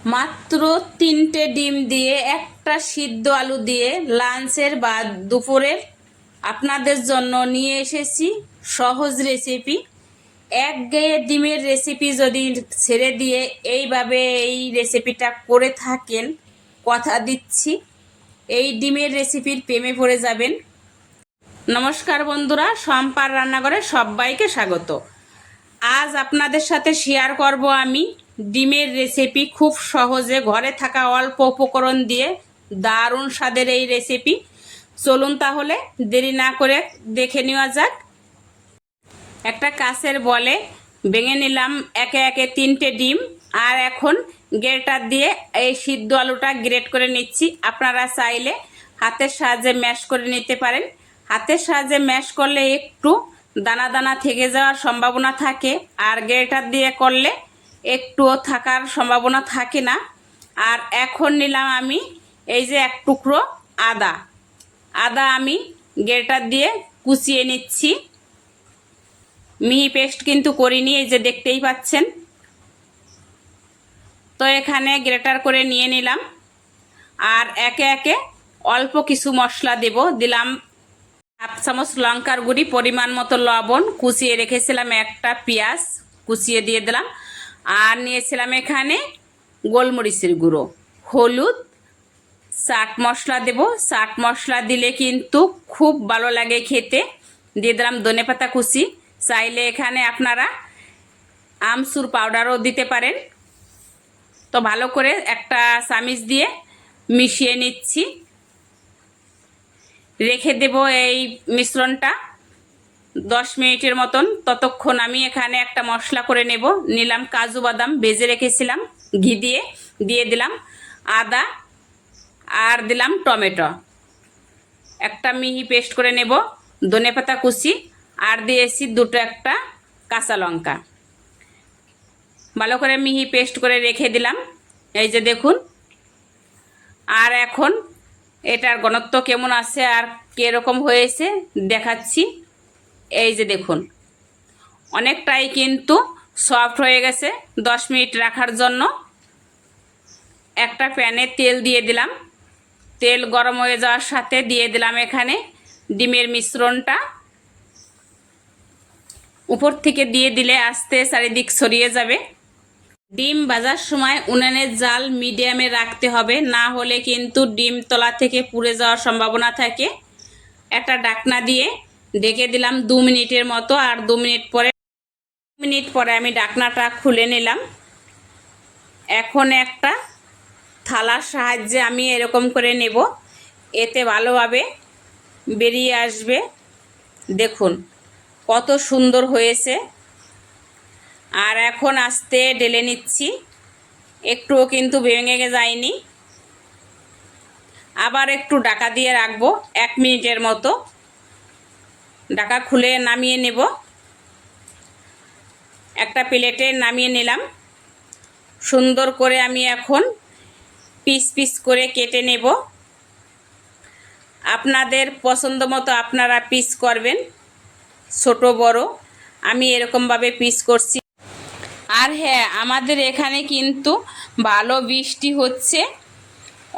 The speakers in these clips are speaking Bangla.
মাত্র 3টে ডিম দিয়ে একটা সিদ্ধ আলু দিয়ে লাঞ্চের বা দুপুরের আপনাদের জন্য নিয়ে এসেছি সহজ রেসিপি। একঘেয়ে ডিমের রেসিপি যদি ছেড়ে দিয়ে এইভাবে এই রেসিপিটা করে থাকেন, কথা দিচ্ছি এই ডিমের রেসিপির প্রেমে পড়ে যাবেন। নমস্কার বন্ধুরা, সম্পার রান্নাঘরে সবাইকে স্বাগত। আজ আপনাদের সাথে শেয়ার করব আমি ডিমের রেসিপি। খুব সহজে ঘরে থাকা অল্প উপকরণ দিয়ে দারুণ স্বাদের এই রেসিপি। চলুন তাহলে দেরি না করে দেখে নেওয়া যাক। একটা কাঁচের বলে ভেঙে নিলাম একে একে 3টে ডিম, আর এখন গ্রেটার দিয়ে এই সিদ্ধ আলুটা গ্রেট করে নিচ্ছি। আপনারা চাইলে হাতের সাহায্যে ম্যাশ করে নিতে পারেন। হাতের সাহায্যে ম্যাশ করলে একটু দানা দানা থেকে যাওয়ার সম্ভাবনা থাকে, আর গ্রেটার দিয়ে করলে একটুও থাকার সম্ভাবনা থাকে না। আর এখন নিলাম আমি এই যে এক টুকরো আদা। আদা আমি গ্রেটার দিয়ে কুচিয়ে নিচ্ছি, মিহি পেস্ট কিন্তু করিনি, এই যে দেখতেই পাচ্ছেন। তো এখানে গ্রেটার করে নিয়ে নিলাম, আর একে একে অল্প কিছু মশলা দিলাম হাফ চামচ লঙ্কার গুঁড়ি, পরিমাণ মতো লবণ, কুচিয়ে রেখেছিলাম একটা পেঁয়াজ কুচিয়ে দিয়ে দিলাম, আর নিয়েছিলাম এখানে গোলমরিচের গুঁড়ো, হলুদ, চাট মশলা দেব। চাট মশলা দিলে কিন্তু খুব ভালো লাগে খেতে। দিয়ে দিলাম ধনেপাতা কুচি, চাইলে এখানে আপনারা আমচুর পাউডারও দিতে পারেন। তো ভালো করে একটা চামিচ দিয়ে মিশিয়ে নিচ্ছি, রেখে দেব এই মিশ্রণটা 10 মিনিটের মতন। ততক্ষণ আমি এখানে একটা মশলা করে নিলাম কাজু বাদাম ভেজে রেখেছিলাম ঘি দিয়ে, দিয়ে দিলাম আদা, আর দিলাম টমেটো, একটা মিহি পেস্ট করে নেব, ধনেপাতা কুচি, আর দিয়েছি একটা কাঁচা লঙ্কা। ভালো করে মিহি পেস্ট করে রেখে দিলাম, এই যে দেখুন। আর এখন এটার ঘনত্ব কেমন আছে আর কীরকম হয়েছে দেখাচ্ছি। এই যে দেখুন, অনেকটাই কিন্তু সফট হয়ে গেছে। 10 মিনিট রাখার জন্য একটা প্যানে তেল দিয়ে দিলাম। তেল গরম হয়ে যাওয়ার সাথে দিয়ে দিলাম এখানে ডিমের মিশ্রণটা। উপর থেকে দিয়ে দিলে আস্তে চারিদিক ছড়িয়ে যাবে। ডিম ভাজার সময় উনানের জাল মিডিয়ামে রাখতে হবে, না হলে কিন্তু ডিম তলা থেকে পুড়ে যাওয়ার সম্ভাবনা থাকে। একটা ঢাকনা দিয়ে ঢেকে দিলাম 2 মিনিটের মতো, আর 2 মিনিট পরে আমি ঢাকনাটা খুলে নিলাম। এখন একটা থালার সাহায্যে আমি এরকম করে নেব, এতে ভালোভাবে বেরিয়ে আসবে। দেখুন কত সুন্দর হয়েছে। আর এখন আস্তে ঢেলে নিচ্ছি, একটুও কিন্তু ভেঙে যায়নি। আবার একটু ঢাকা দিয়ে রাখবো 1 মিনিটের মতো। ঢাকা খুলে নামিয়ে নেব, একটা প্লেটে নামিয়ে নিলাম। সুন্দর করে আমি এখন পিস পিস করে কেটে নেব। আপনাদের পছন্দ মতো আপনারা পিস করবেন, ছোট বড়। আমি এরকমভাবে পিস করছি। আর হ্যাঁ, আমাদের এখানে কিন্তু ভালো বৃষ্টি হচ্ছে।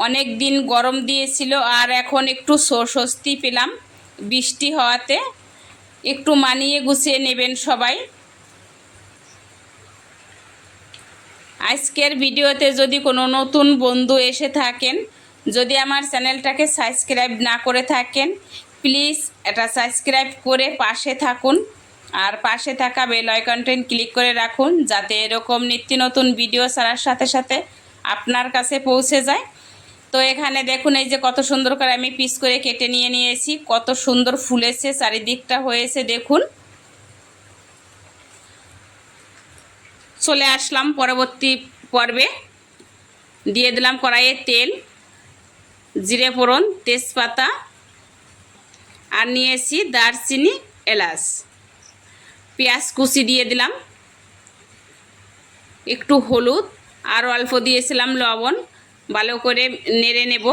অনেক দিন গরম দিয়েছিল, আর এখন একটু স্বস্তি পেলাম বৃষ্টি হওয়াতে। একটু মানিয়ে গুছিয়ে নেবেন সবাই। আজকের ভিডিওতে যদি কোনো নতুন বন্ধু এসে থাকেন, যদি আমার চ্যানেলটাকে সাবস্ক্রাইব না করে থাকেন, প্লিজ এটা সাবস্ক্রাইব করে পাশে থাকুন, আর পাশে থাকা বেল আইকনটা ক্লিক করে রাখুন, যাতে এরকম নিত্য নতুন ভিডিও ছাড়ার সাথে সাথে আপনার কাছে পৌঁছে যায়। তো এখানে দেখুন, এই যে কত সুন্দর করে আমি পিস করে কেটে নিয়েছি, কত সুন্দর ফুলেছে, চারিদিকটা হয়েছে দেখুন। চলে আসলাম পরবর্তী পর্বে। দিয়ে দিলাম কড়াইয়ে তেল, জিরে ফোড়ন, তেজপাতা, আর নিয়েছি দারচিনি, এলাচ, পেঁয়াজ কুচি দিয়ে দিলাম, একটু হলুদ, আর অল্প দিয়েছিলাম লবণ। ভালো করে নেড়ে নেব,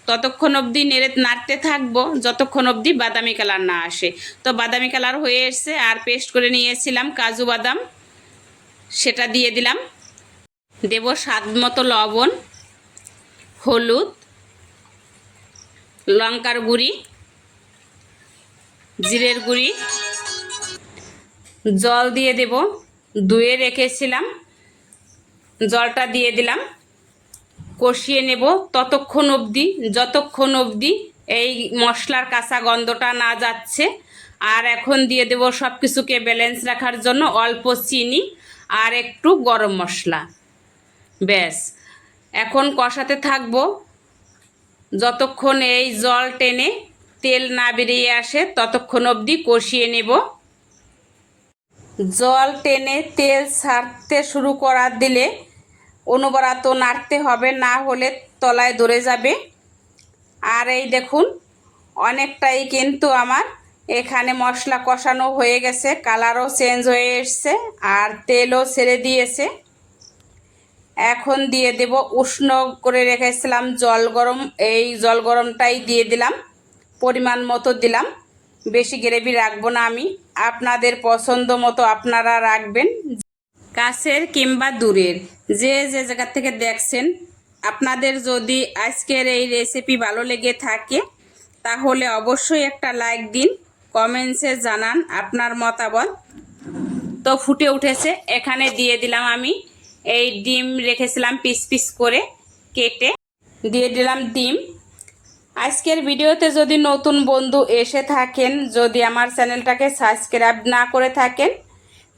ততক্ষণ অবধি নাড়তে থাকবো যতক্ষণ অবধি বাদামি কালার না আসে। তো বাদামি কালার হয়ে এসছে, আর পেস্ট করে নিয়েছিলাম কাজু বাদাম, সেটা দিয়ে দিলাম। দেব স্বাদ মতো লবণ, হলুদ, লঙ্কার গুঁড়ি, জিরের গুঁড়ি, জল দিয়ে দেব। ধুয়ে রেখেছিলাম, জলটা দিয়ে দিলাম। কষিয়ে নেব যতক্ষণ অবধি এই মশলার কাঁচা গন্ধটা না যাচ্ছে। আর এখন দিয়ে দেব সব কিছুকে ব্যালেন্স রাখার জন্য অল্প চিনি আর একটু গরম মশলা। ব্যাস, এখন কষাতে থাকবো যতক্ষণ এই জল টেনে তেল না বেরিয়ে আসে, ততক্ষণ অবধি কষিয়ে নেব। জল টেনে তেল ছাড়তে শুরু করার দিলে অনবরত নাড়তে হবে, না হলে তলায় ধরে যাবে। আর এই দেখুন, অনেকটাই কিন্তু আমার এখানে মশলা কষানো হয়ে গেছে, কালারও চেঞ্জ হয়ে এসছে আর তেলও ছেড়ে দিয়েছে। এখন দিয়ে দেব উষ্ণ করে রেখেছিলাম জল গরম, এই জল গরমটাই দিয়ে দিলাম, পরিমাণ মতো দিলাম। বেশি গ্রেভি রাখবো না আমি, আপনাদের পছন্দ মতো আপনারা রাখবেন। কাছের কিংবা দূরের যে জায়গা থেকে দেখছেন, আপনাদের যদি আজকের এই রেসিপি ভালো লেগে থাকে তাহলে অবশ্যই একটা লাইক দিন, কমেন্টসে জানান আপনার মতামত। তো ফুটে উঠেছে, এখানে দিয়ে দিলাম আমি এই ডিম রেখেছিলাম পিস পিস করে কেটে, দিয়ে দিলাম ডিম। আজকের ভিডিওতে যদি নতুন বন্ধু এসে থাকেন, যদি আমার চ্যানেলটাকে সাবস্ক্রাইব না করে থাকেন,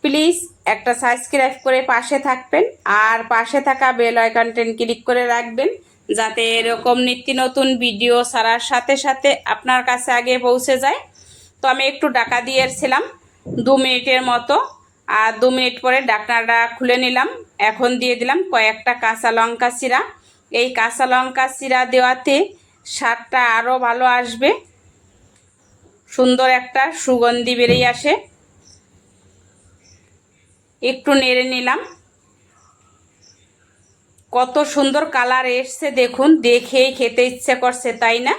প্লিজ একটা সাবস্ক্রাইব করে পাশে থাকবেন আর পাশে থাকা বেল আইকনটি ক্লিক করে রাখবেন, যাতে এরকম নিত্য নতুন ভিডিও ছাড়ার সাথে সাথে আপনার কাছে আগে পৌঁছে যায়। তো আমি একটু ঢাকা দিয়েছিলাম 2 মিনিটের মতো, আর 2 মিনিট পরে ঢাকনাটা খুলে নিলাম। এখন দিয়ে দিলাম কয়েকটা কাঁচা লঙ্কা চিরা। এই কাঁচা লঙ্কা চিরা দেওয়াতে স্বাদটা আরও ভালো আসবে, সুন্দর একটা সুগন্ধি বেরিয়ে আসে। একটু নেড়ে নিলাম, কত সুন্দর কালার এসছে দেখুন, দেখেই খেতে ইচ্ছে করছে, তাই না?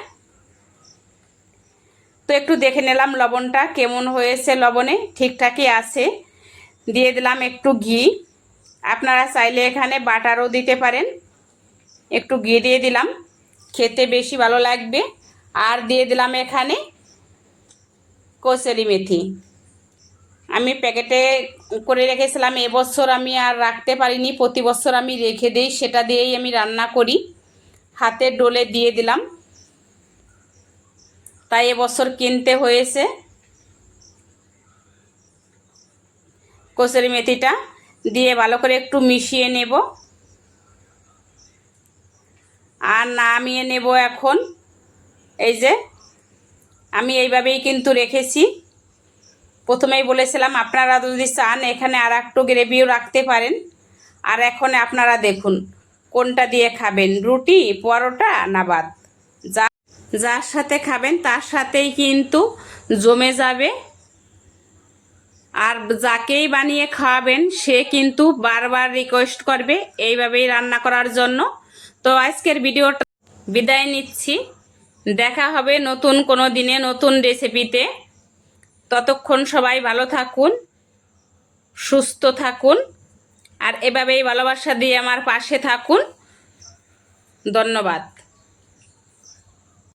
তো একটু দেখে নিলাম লবণটা কেমন হয়েছে, লবণে ঠিকঠাকই আছে। দিয়ে দিলাম একটু ঘি, আপনারা চাইলে এখানে বাটারও দিতে পারেন। একটু ঘি দিয়ে দিলাম, খেতে বেশি ভালো লাগবে। আর দিয়ে দিলাম এখানে কসুরি মেথি, আমি প্যাকেটে করে রেখেছিলাম, এবছর আমি আর রাখতে পারিনি, প্রতি বছর আমি রেখে দিই, সেটা দিয়েই আমি রান্না করি। হাতের ডোলে দিয়ে দিলাম, তাই এবছর কিনতে হয়েছে। কসুরি মেথিটা দিয়ে ভালো করে একটু মিশিয়ে নেব আর নামিয়ে নেব। এখন এই যে আমি এইভাবেই কিন্তু রেখেছি। প্রথমেই বলেছিলাম আপনারা যদি চান এখানে আর একটু গ্রেভিও রাখতে পারেন। আর এখন আপনারা দেখুন কোনটা দিয়ে খাবেন, রুটি, পরোটা না ভাত, যার সাথে খাবেন তার সাথেই কিন্তু জমে যাবে। আর যাকেই বানিয়ে খাওয়াবেন সে কিন্তু বারবার রিকোয়েস্ট করবে এইভাবেই রান্না করার জন্য। তো আজকের ভিডিওটা বিদায় নিচ্ছি, দেখা হবে নতুন কোনো দিনে নতুন রেসিপিতে। ততক্ষণ সবাই ভালো থাকুন, সুস্থ থাকুন আর এভাবেই ভালোবাসা দিয়ে আমার পাশে থাকুন। ধন্যবাদ।